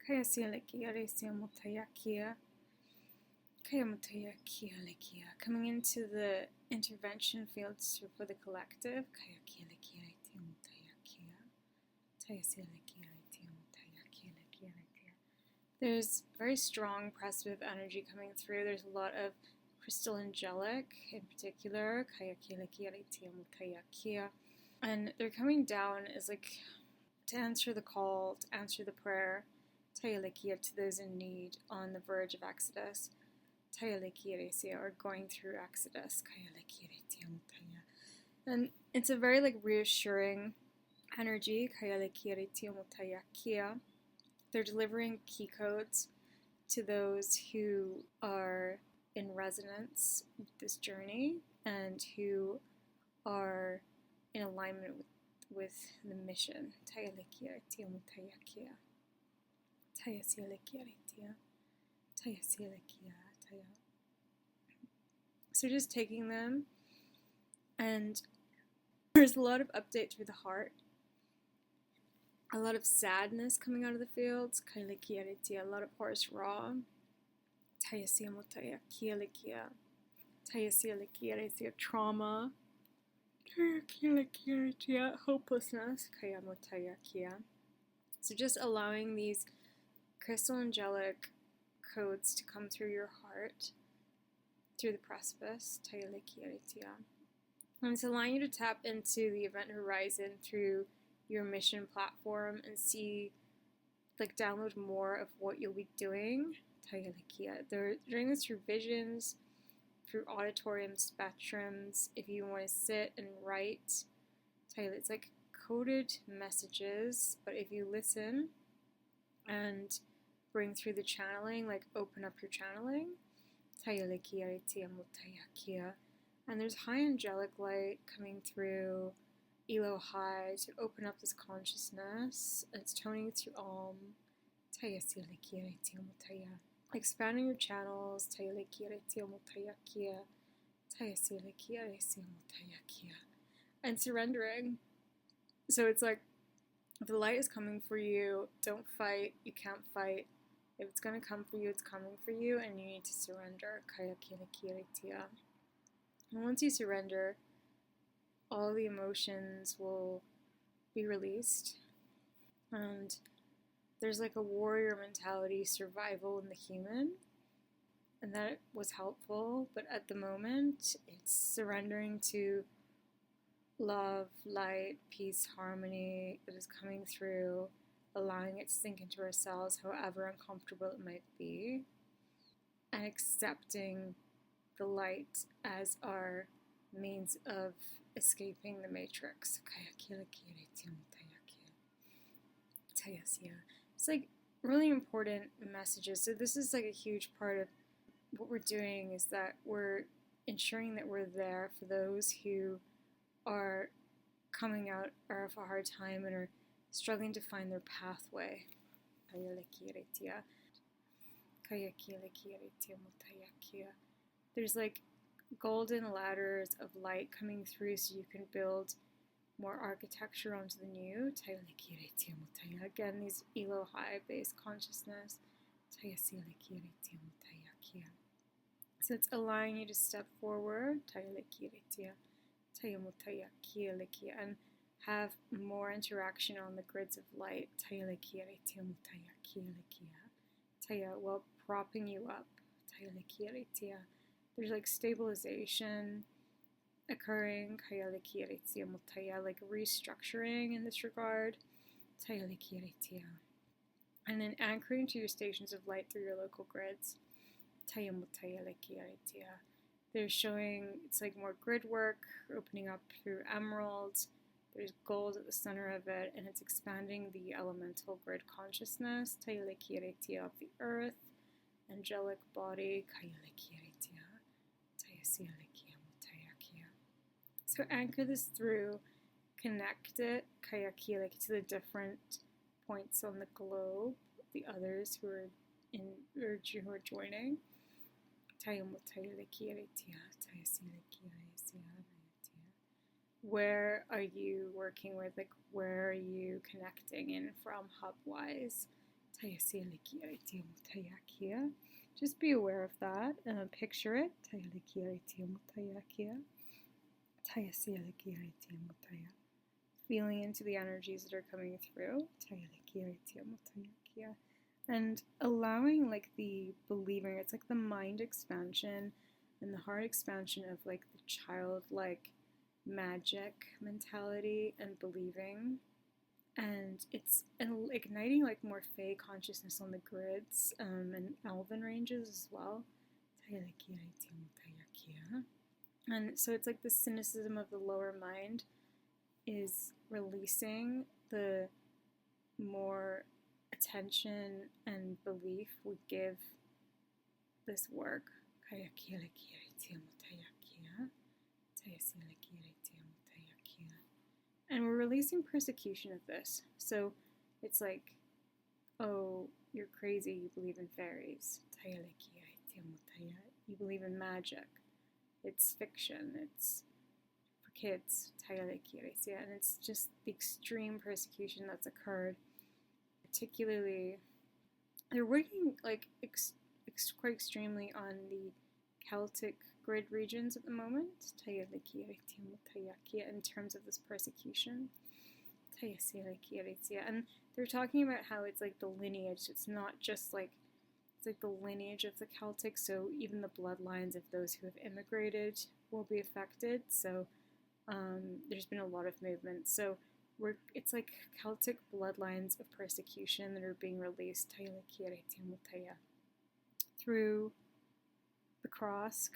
Kaya Sialekia, Resia Mutayakia. Kaya Mutayakia Lekia. Coming into the intervention fields for the collective. Kaya Kialekia, Retia Mutayakia. Kaya Sialekia, Retia Mutayakia, Lekia, Retia. There's very strong precipice energy coming through. There's a lot of crystal angelic in particular. Kaya Kialekia, Retia Mutayakia. And they're coming down as like to answer the call, to answer the prayer, Tayalekia, to those in need on the verge of Exodus, Tayalekia, or going through Exodus, and it's a very like reassuring energy, They're delivering key codes to those who are in resonance with this journey and who are in alignment with the mission. So just taking them, and there's a lot of update through the heart, a lot of sadness coming out of the fields, a lot of horse raw, trauma, hopelessness. So just allowing these crystal angelic codes to come through your heart, through the precipice. And it's allowing you to tap into the event horizon through your mission platform and see, like, download more of what you'll be doing. They're doing this through visions, through auditorium spectrums. If you want to sit and write, it's like coded messages, but if you listen and bring through the channeling, like open up your channeling, and there's high angelic light coming through Elo high to open up this consciousness. It's toning to expanding your channels, and surrendering. So it's like, if the light is coming for you, don't fight. You can't fight. If it's going to come for you, it's coming for you, and you need to surrender. And once you surrender, all the emotions will be released. And there's like a warrior mentality, survival in the human. And that was helpful. But at the moment, it's surrendering to love, light, peace, harmony that is coming through, allowing it to sink into ourselves, however uncomfortable it might be, and accepting the light as our means of escaping the matrix. It's like really important messages. So this is like a huge part of what we're doing, is that we're ensuring that we're there for those who are coming out of a hard time and are struggling to find their pathway. There's like golden ladders of light coming through so you can build more architecture onto the new. Again, these Elo high base consciousness. So it's allowing you to step forward and have more interaction on the grids of light while propping you up. There's like stabilization occurring, like restructuring in this regard. And then anchoring to your stations of light through your local grids. They're showing it's like more grid work, opening up through emeralds. There's gold at the center of it, and it's expanding the elemental grid consciousness, of the earth, angelic body. So anchor this through, connect it, to the different points on the globe, the others who are who are joining. Where are you working with? Like, where are you connecting in from hub-wise? Just be aware of that. Picture it. Feeling into the energies that are coming through. And allowing like the believing, it's like the mind expansion and the heart expansion of like the childlike magic mentality and believing. And it's igniting like more Fae consciousness on the grids and Elven ranges as well. And so it's like the cynicism of the lower mind is releasing the more attention and belief we give this work. And we're releasing persecution of this. So it's like, oh, you're crazy, you believe in fairies. You believe in magic. It's fiction. It's for kids. And it's just the extreme persecution that's occurred. Particularly, they're working like quite extremely on the Celtic grid regions at the moment, in terms of this persecution. And they're talking about how it's like the lineage, it's not just like, it's like the lineage of the Celtic, so even the bloodlines of those who have immigrated will be affected. So there's been a lot of movement. So it's like Celtic bloodlines of persecution that are being released through the cross.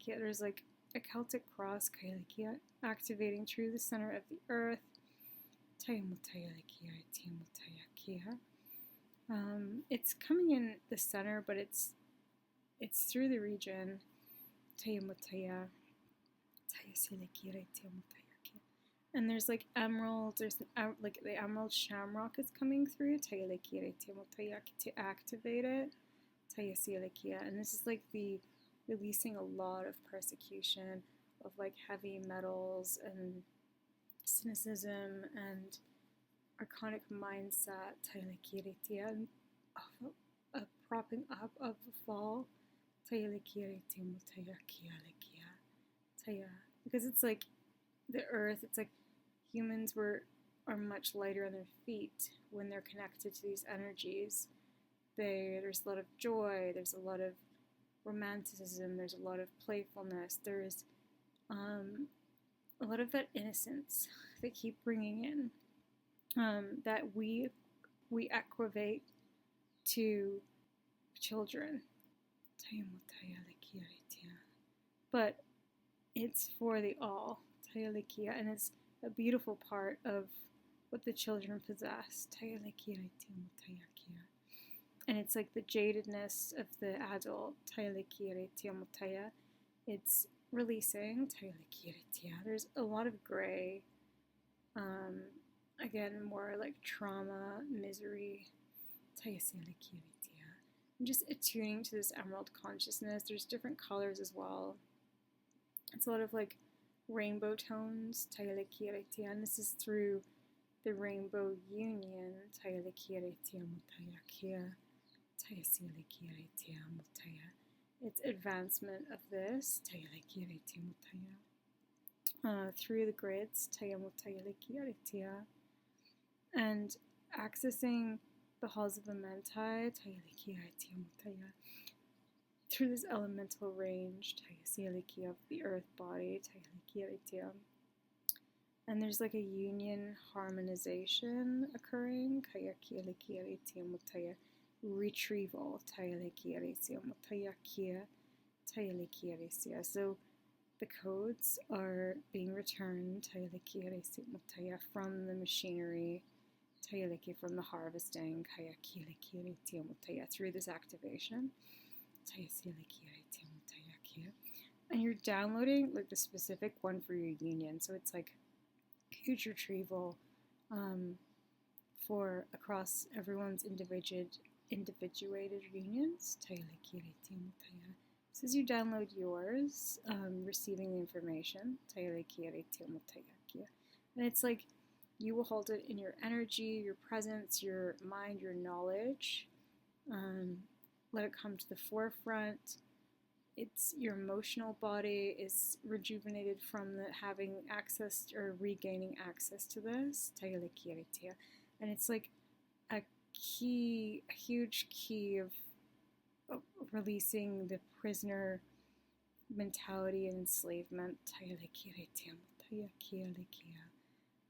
There's like a Celtic cross activating through the center of the earth. It's coming in the center, but it's through the region. And there's like emeralds, there's like the emerald shamrock is coming through to activate it. And this is like the releasing a lot of persecution of like heavy metals and cynicism and archonic mindset, and a propping up of the fall. Because it's like the earth, it's like humans are much lighter on their feet when they're connected to these energies. There's a lot of joy, there's a lot of romanticism, there's a lot of playfulness, there's a lot of that innocence they keep bringing in, that we equate to children. But it's for the all, and it's a beautiful part of what the children possess. And it's like the jadedness of the adult. It's releasing. There's a lot of gray. Again, more like trauma, misery. And just attuning to this emerald consciousness. There's different colors as well. It's a lot of like rainbow tones. And this is through the rainbow union. It's advancement of this through the grids and accessing the halls of the Mentai through this elemental range of the earth body. And there's like a union harmonization occurring. Retrieval. So the codes are being returned from the machinery, from the harvesting through this activation. And you're downloading like the specific one for your union. So it's like huge retrieval for across everyone's individuated unions. So as you download yours, receiving the information, and it's like You will hold it in your energy, your presence, your mind, your knowledge. Let it come to the forefront. It's your emotional body is rejuvenated from having access or regaining access to this. And it's like a key, a huge key of releasing the prisoner mentality and enslavement.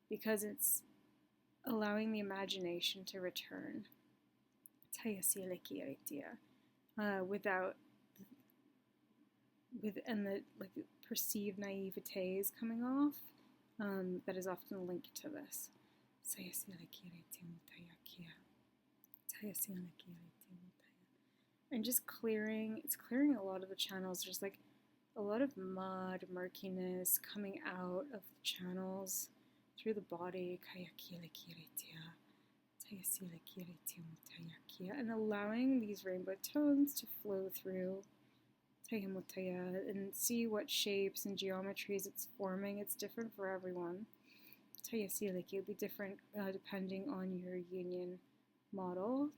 Because it's allowing the imagination to return. Without and the perceived naivete is coming off, that is often linked to this. And just it's clearing a lot of the channels. There's like a lot of mud, murkiness coming out of the channels through the body. And allowing these rainbow tones to flow through. And see what shapes and geometries it's forming. It's different for everyone. It'll be different depending on your union model.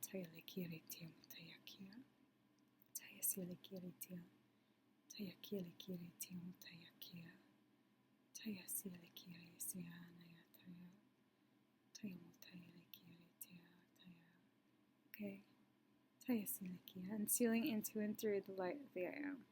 Okay. And sealing into and through the light of the I am.